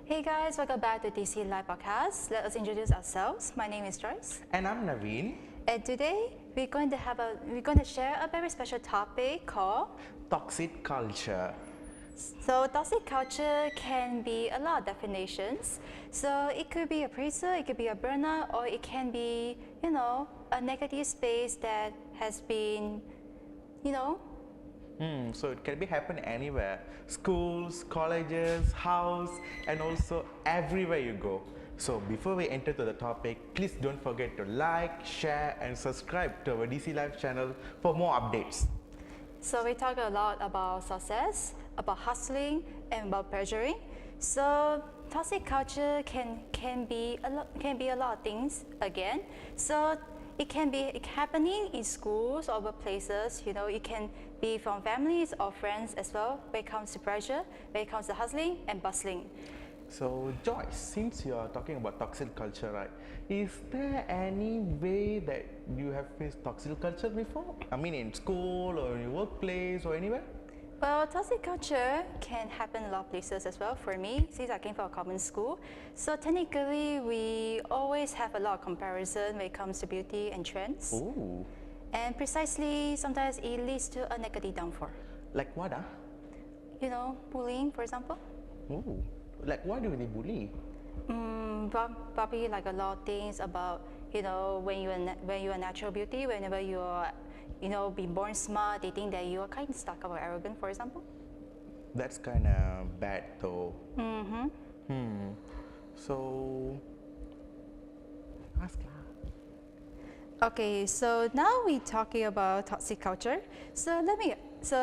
Hey guys, welcome back to DC Live Podcast. Let us introduce ourselves. My name is Joyce, And I'm Navin. and today we're going to share a very special topic called. Toxic culture. So toxic culture can be a lot of definitions. So it could be a praiser, it could be a burner, or it can be a negative space that has been you know So it can be happen anywhere. Schools, colleges, house, and also everywhere you go. So before we enter to the topic, please don't forget to like, share, and subscribe to our DC Live channel for more updates. So we talk a lot about success, about hustling, and about pressuring. So toxic culture can be a lot of things again. So it can be happening in schools or workplaces. It can be from families or friends as well. When it comes to pressure, when it comes to hustling and bustling. So Joyce, since you are talking about toxic culture, right? Is there any way that you have faced toxic culture before? I mean, in school or in your workplace or anywhere? Well, toxic culture can happen in a lot of places as well. For me, since I came from a common school, so technically we always have a lot of comparison when it comes to beauty and trends. Ooh, And precisely, sometimes it leads to a negative downfall. like what? Bullying, for example. Ooh, like why do they bully? Probably like a lot of things about when you're a natural beauty, whenever you're being born smart, they think that you are kind of stuck up or arrogant, for example. That's kind of bad though. So, ask lah. Okay, so now we're talking about toxic culture. So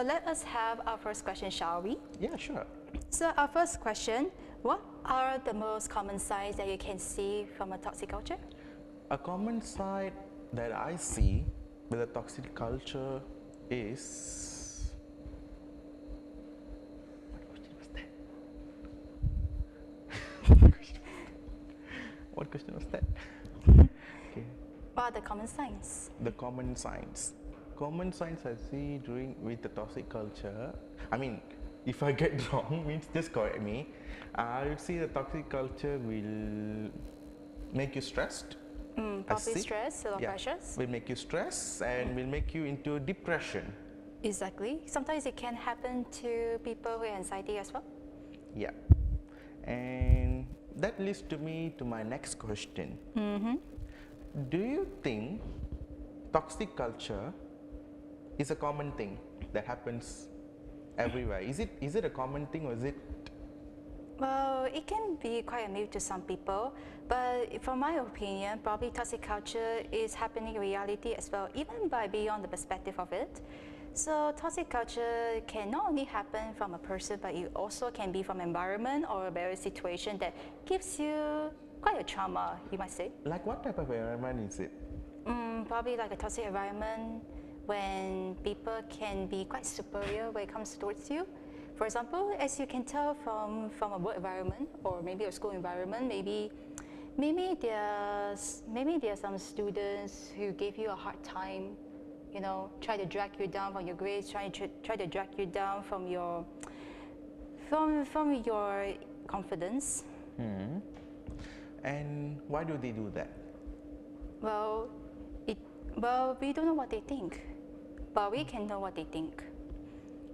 let us have our first question, shall we? Yeah, sure. So our first question: what are the most common signs that you can see from a toxic culture? A common side that I see with the toxic culture is. What question was that? Okay. What are the common signs? The common signs. Common signs I see during with the toxic culture. I mean, if I get wrong, means just correct me. I would say the toxic culture will make you stressed. Probably stress, a lot of pressures. Will make you stress and will make you into depression. Exactly. Sometimes it can happen to people with anxiety as well. Yeah. And that leads to me to my next question. Do you think toxic culture is a common thing that happens everywhere? Is it a common thing or is it? Well, it can be quite a myth to some people, but from my opinion, probably toxic culture is happening in reality as well, even by beyond the perspective of it. So toxic culture can not only happen from a person, but it also can be from environment or a various situation that gives you quite a trauma, you might say. Like what type of environment is it? Probably like a toxic environment when people can be quite superior when it comes towards you. For example, as you can tell from a work environment or maybe a school environment, maybe there's some students who give you a hard time, try to drag you down from your grades, try to drag you down from your confidence. And why do they do that? Well, we don't know what they think, but we can know what they think.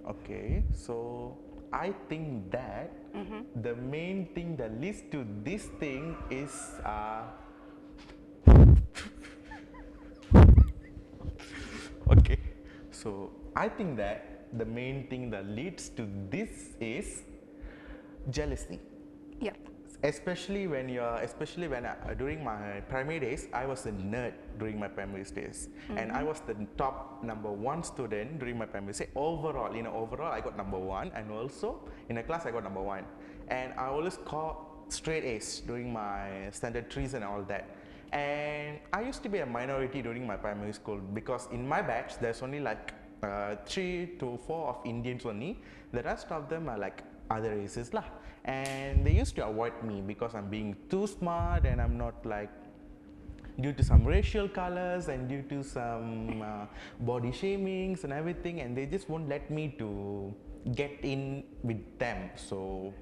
Okay, so I think that the main thing that leads to this thing is okay, so I think that the main thing that leads to this is jealousy. Yep. Especially when during my primary days, I was a nerd during my primary days, and I was the top #1 student during my primary days. Overall, I got #1, and also in a class I got #1, and I always scored straight A's during my standard 3s and all that. And I used to be a minority during my primary school because in my batch there's only like 3 to 4 of Indians only. The rest of them are like other races lah, and they used to avoid me because I'm being too smart and I'm not like, due to some racial colors and due to some body shamings and everything, and they just won't let me to get in with them. So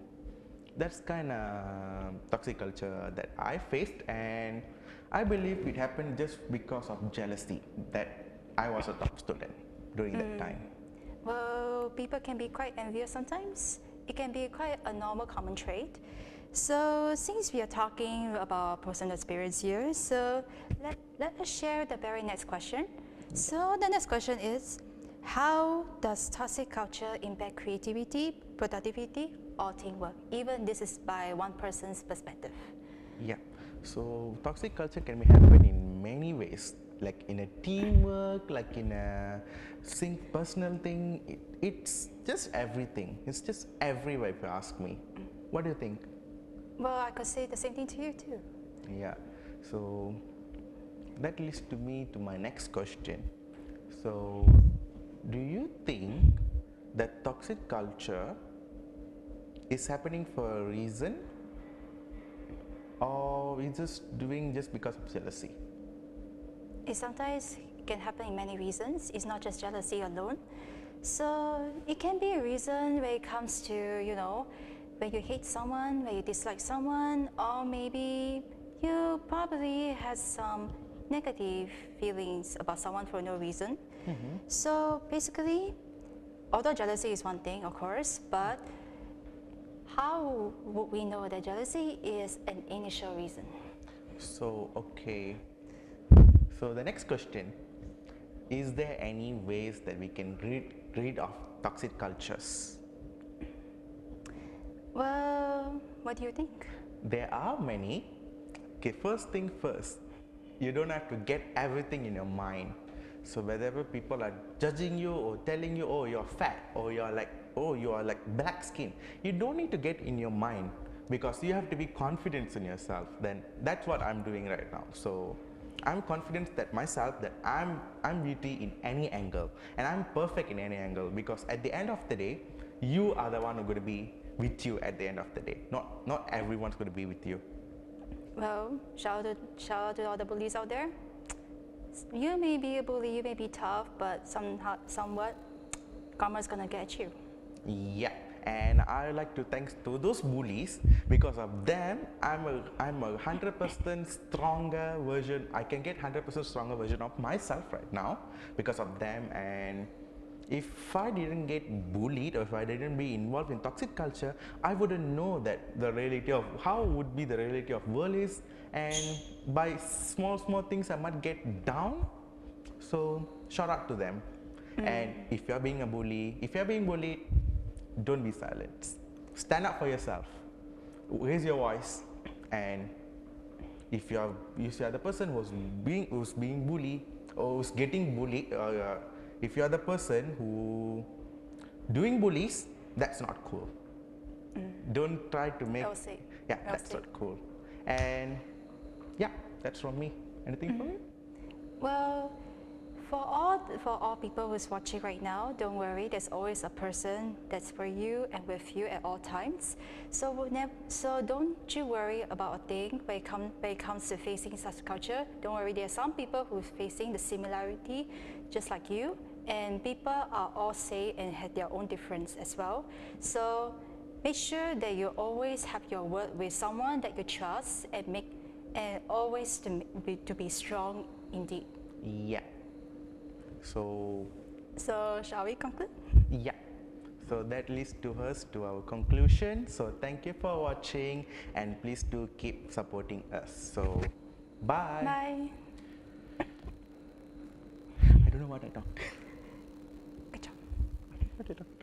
That's kind of toxic culture that I faced, and I believe it happened just because of jealousy that I was a top student during that time. Well, people can be quite envious sometimes. It can be quite a normal common trait. So since we are talking about personal experience here, so let us share the very next question. So the next question is, how does toxic culture impact creativity, productivity, or teamwork? Even this is by one person's perspective. Yeah. So toxic culture can be happen in many ways, like in a teamwork, like in a personal thing. It's just everything. It's just everywhere. If you ask me, what do you think? Well, I could say the same thing to you too. Yeah. So that leads to me to my next question. So, do you think that toxic culture is happening for a reason, or is just doing just because of jealousy? It sometimes can happen in many reasons. It's not just jealousy alone. So it can be a reason when it comes to, when you hate someone, when you dislike someone, or maybe you probably had some negative feelings about someone for no reason. So basically, although jealousy is one thing, of course, but how would we know that jealousy is an initial reason? So, okay. So the next question, is there any ways that we can rid of toxic cultures? Well, what do you think? There are many. Okay, first thing first, you don't have to get everything in your mind. So whenever people are judging you or telling you, oh, you're fat, or you are like black skin, you don't need to get in your mind, because you have to be confident in yourself. Then that's what I'm doing right now. So I'm confident that myself, that I'm beauty in any angle, and I'm perfect in any angle, because at the end of the day, you are the one who's going to be with you at the end of the day. Not everyone's going to be with you. Well, shout out to all the bullies out there. You may be a bully, you may be tough, but somewhat, karma's gonna get you. Yeah, and I like to thanks to those bullies. Because of them, I'm a 100% stronger version. I can get 100% stronger version of myself right now because of them. And if I didn't get bullied, or if I didn't be involved in toxic culture, I wouldn't know that the reality of how would be the reality of world is, and by small things I might get down. So shout out to them. And if you're being bullied, don't be silent. Stand up for yourself. Raise your voice. And if you are the person who's being bullied, or who's getting bullied, if you are the person who doing bullies, that's not cool. Don't try to make. Well said. Yeah, Well that's said. not cool. And yeah, that's from me. Anything from you? Well, for all people who's watching right now, don't worry. There's always a person that's for you and with you at all times. So don't you worry about a thing when it comes to facing such culture. Don't worry. There are some people who's facing the similarity, just like you. And people are all same and have their own difference as well. So make sure that you always have your word with someone that you trust, and always to be strong indeed. Yeah. So Shall we conclude? yeah. So that leads to us to our conclusion. So thank you for watching, and please do keep supporting us. So bye. Bye. I don't know what I talk. Good job. What did I talk?